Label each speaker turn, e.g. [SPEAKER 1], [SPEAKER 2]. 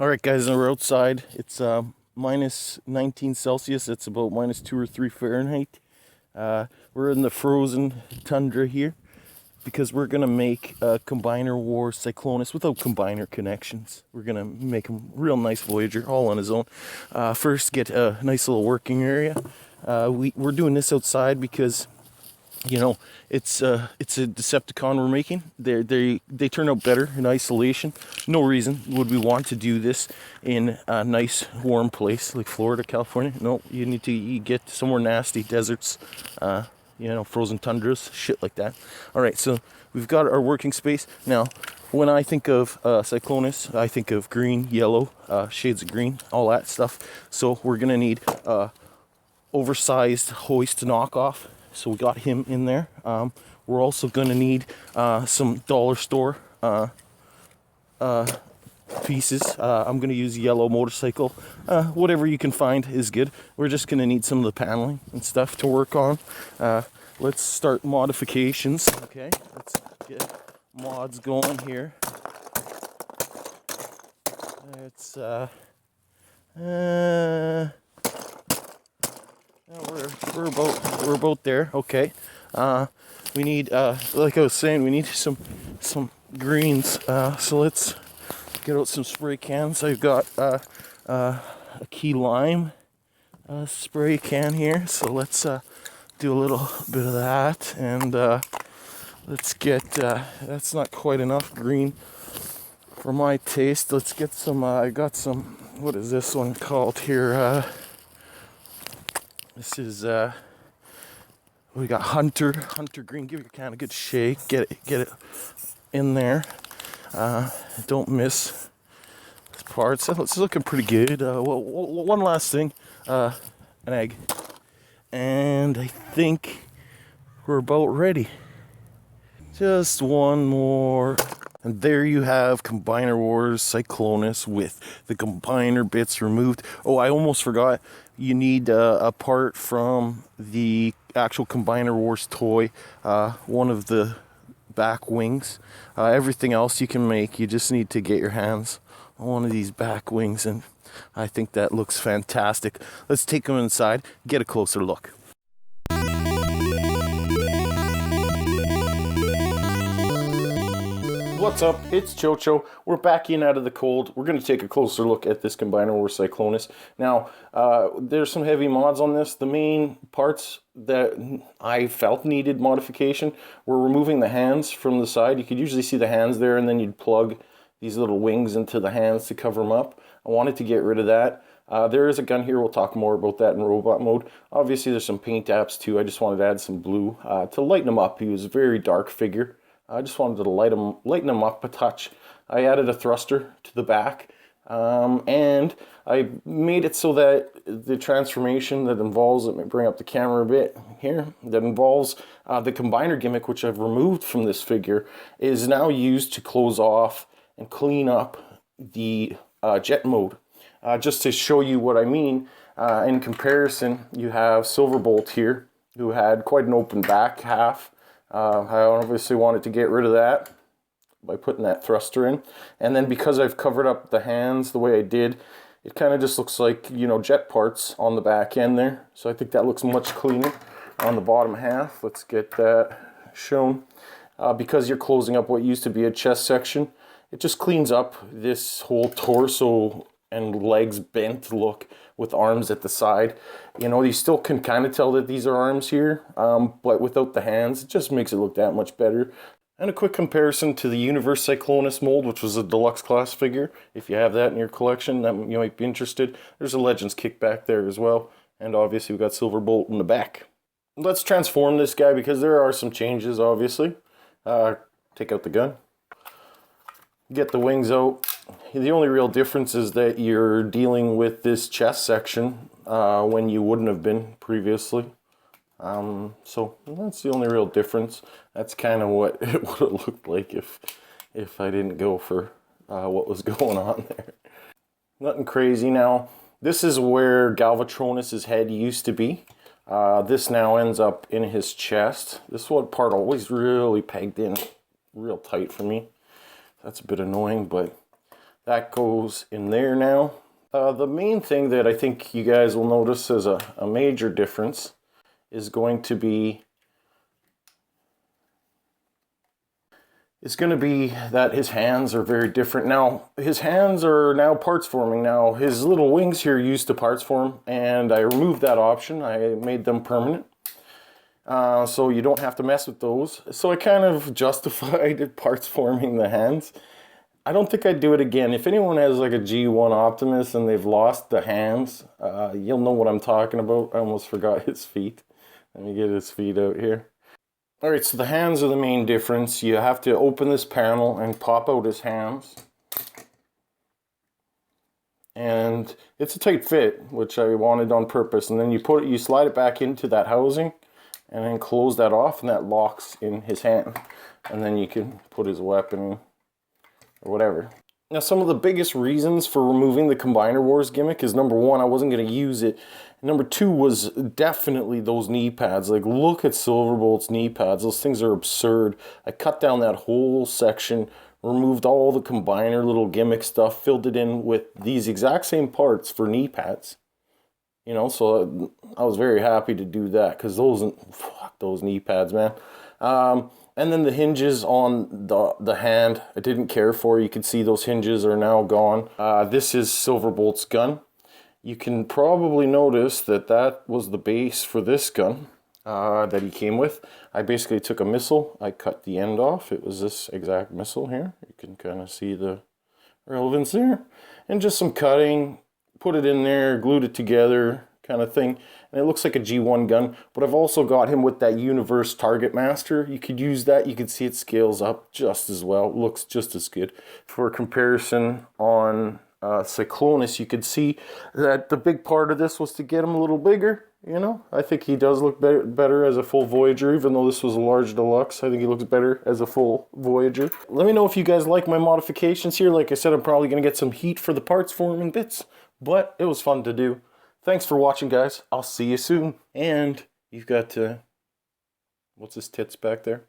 [SPEAKER 1] All right, guys, we're outside. It's minus 19 Celsius. It's about minus 2 or 3 Fahrenheit. We're in the frozen tundra here because we're going to make a Combiner War Cyclonus without combiner connections. We're going to make him real nice Voyager, all on his own. First, get a nice little working area. We're doing this outside because, you know, it's a Decepticon we're making. They turn out better in isolation. No reason would we want to do this in a nice warm place like Florida, California. No, you need to get somewhere nasty, deserts, frozen tundras, shit like that. All right, so we've got our working space. Now, when I think of Cyclonus, I think of green, yellow, shades of green, all that stuff. So we're gonna need oversized hoist knockoff. So we got him in there. We're also going to need some dollar store pieces. I'm going to use yellow motorcycle. Whatever you can find is good. We're just going to need some of the paneling and stuff to work on. Let's start modifications. Okay, let's get mods going here. It's we're about there. Okay. We need like I was saying, we need some greens. So let's get out some spray cans. I've got a key lime spray can here. So let's do a little bit of that, and let's get that's not quite enough green for my taste. Let's get some I got some, what is this one called here? This is we got Hunter Green. Give your can a good shake. Get it in there. Don't miss this part. So it's looking pretty good. One last thing, an egg, and I think we're about ready. Just one more. And there you have Combiner Wars Cyclonus with the combiner bits removed. Oh, I almost forgot. You need a part from the actual Combiner Wars toy, one of the back wings. Everything else you can make. You just need to get your hands on one of these back wings, and I think that looks fantastic. Let's take them inside, get a closer look. What's up? It's Chocho. We're back in out of the cold. We're going to take a closer look at this Combiner War Cyclonus. Now, there's some heavy mods on this. The main parts that I felt needed modification were removing the hands from the side. You could usually see the hands there, and then you'd plug these little wings into the hands to cover them up. I wanted to get rid of that. There is a gun here. We'll talk more about that in robot mode. Obviously, there's some paint apps too. I just wanted to add some blue to lighten him up. He was a very dark figure. I just wanted to lighten him up a touch. I added a thruster to the back, and I made it so that the transformation that involves, let me bring up the camera a bit here, that involves the combiner gimmick, which I've removed from this figure, is now used to close off and clean up the jet mode. Just to show you what I mean, in comparison, you have Silverbolt here, who had quite an open back half. I obviously wanted to get rid of that by putting that thruster in. And then because I've covered up the hands the way I did, it kind of just looks like, you know, jet parts on the back end there. So I think that looks much cleaner on the bottom half. Let's get that shown. Because you're closing up what used to be a chest section, it just cleans up this whole torso and legs bent look with arms at the side. You know, you still can kind of tell that these are arms here, but without the hands, it just makes it look that much better. And a quick comparison to the Universe Cyclonus mold, which was a deluxe class figure. If you have that in your collection, that you might be interested. There's a Legends kick back there as well. And obviously we've got Silverbolt in the back. Let's transform this guy because there are some changes, obviously. Take out the gun. Get the wings out. The only real difference is that you're dealing with this chest section when you wouldn't have been previously. So that's the only real difference. That's kind of what it would have looked like if I didn't go for what was going on there. Nothing crazy. Now, this is where Galvatronus' head used to be. This now ends up in his chest. This one part always really pegged in real tight for me. That's a bit annoying, but That goes in there now. The main thing that I think you guys will notice as a major difference is going to be that his hands are very different. Now, his hands are now parts forming. Now, his little wings here used to parts form, and I removed that option. I made them permanent. So you don't have to mess with those. So I kind of justified parts forming the hands. I don't think I'd do it again. If anyone has like a G1 Optimus and they've lost the hands, you'll know what I'm talking about. I almost forgot his feet. Let me get his feet out here. Alright, so the hands are the main difference. You have to open this panel and pop out his hands. And it's a tight fit, which I wanted on purpose. And then you slide it back into that housing and then close that off, and that locks in his hand. And then you can put his weapon in, or whatever. Now, some of the biggest reasons for removing the Combiner Wars gimmick is, number one, I wasn't going to use it. Number two was definitely those knee pads. Like, look at Silverbolt's knee pads. Those things are absurd. I cut down that whole section, removed all the Combiner little gimmick stuff, filled it in with these exact same parts for knee pads. You know, so I was very happy to do that, because fuck those knee pads, man. And then the hinges on the hand, I didn't care for. You can see those hinges are now gone. This is Silverbolt's gun. You can probably notice that that was the base for this gun that he came with. I basically took a missile. I cut the end off. It was this exact missile here. You can kind of see the relevance there. And just some cutting. Put it in there, glued it together, kind of thing. And it looks like a G1 gun, but I've also got him with that Universe Target Master. You could use that. You can see it scales up just as well. It looks just as good. For comparison, on Cyclonus, you could see that the big part of this was to get him a little bigger. You know, I think he does look better as a full Voyager, even though this was a large deluxe. I think he looks better as a full Voyager. Let me know if you guys like my modifications here. Like I said, I'm probably going to get some heat for the parts forming bits, but it was fun to do. Thanks for watching, guys. I'll see you soon. And you've got what's his tits back there?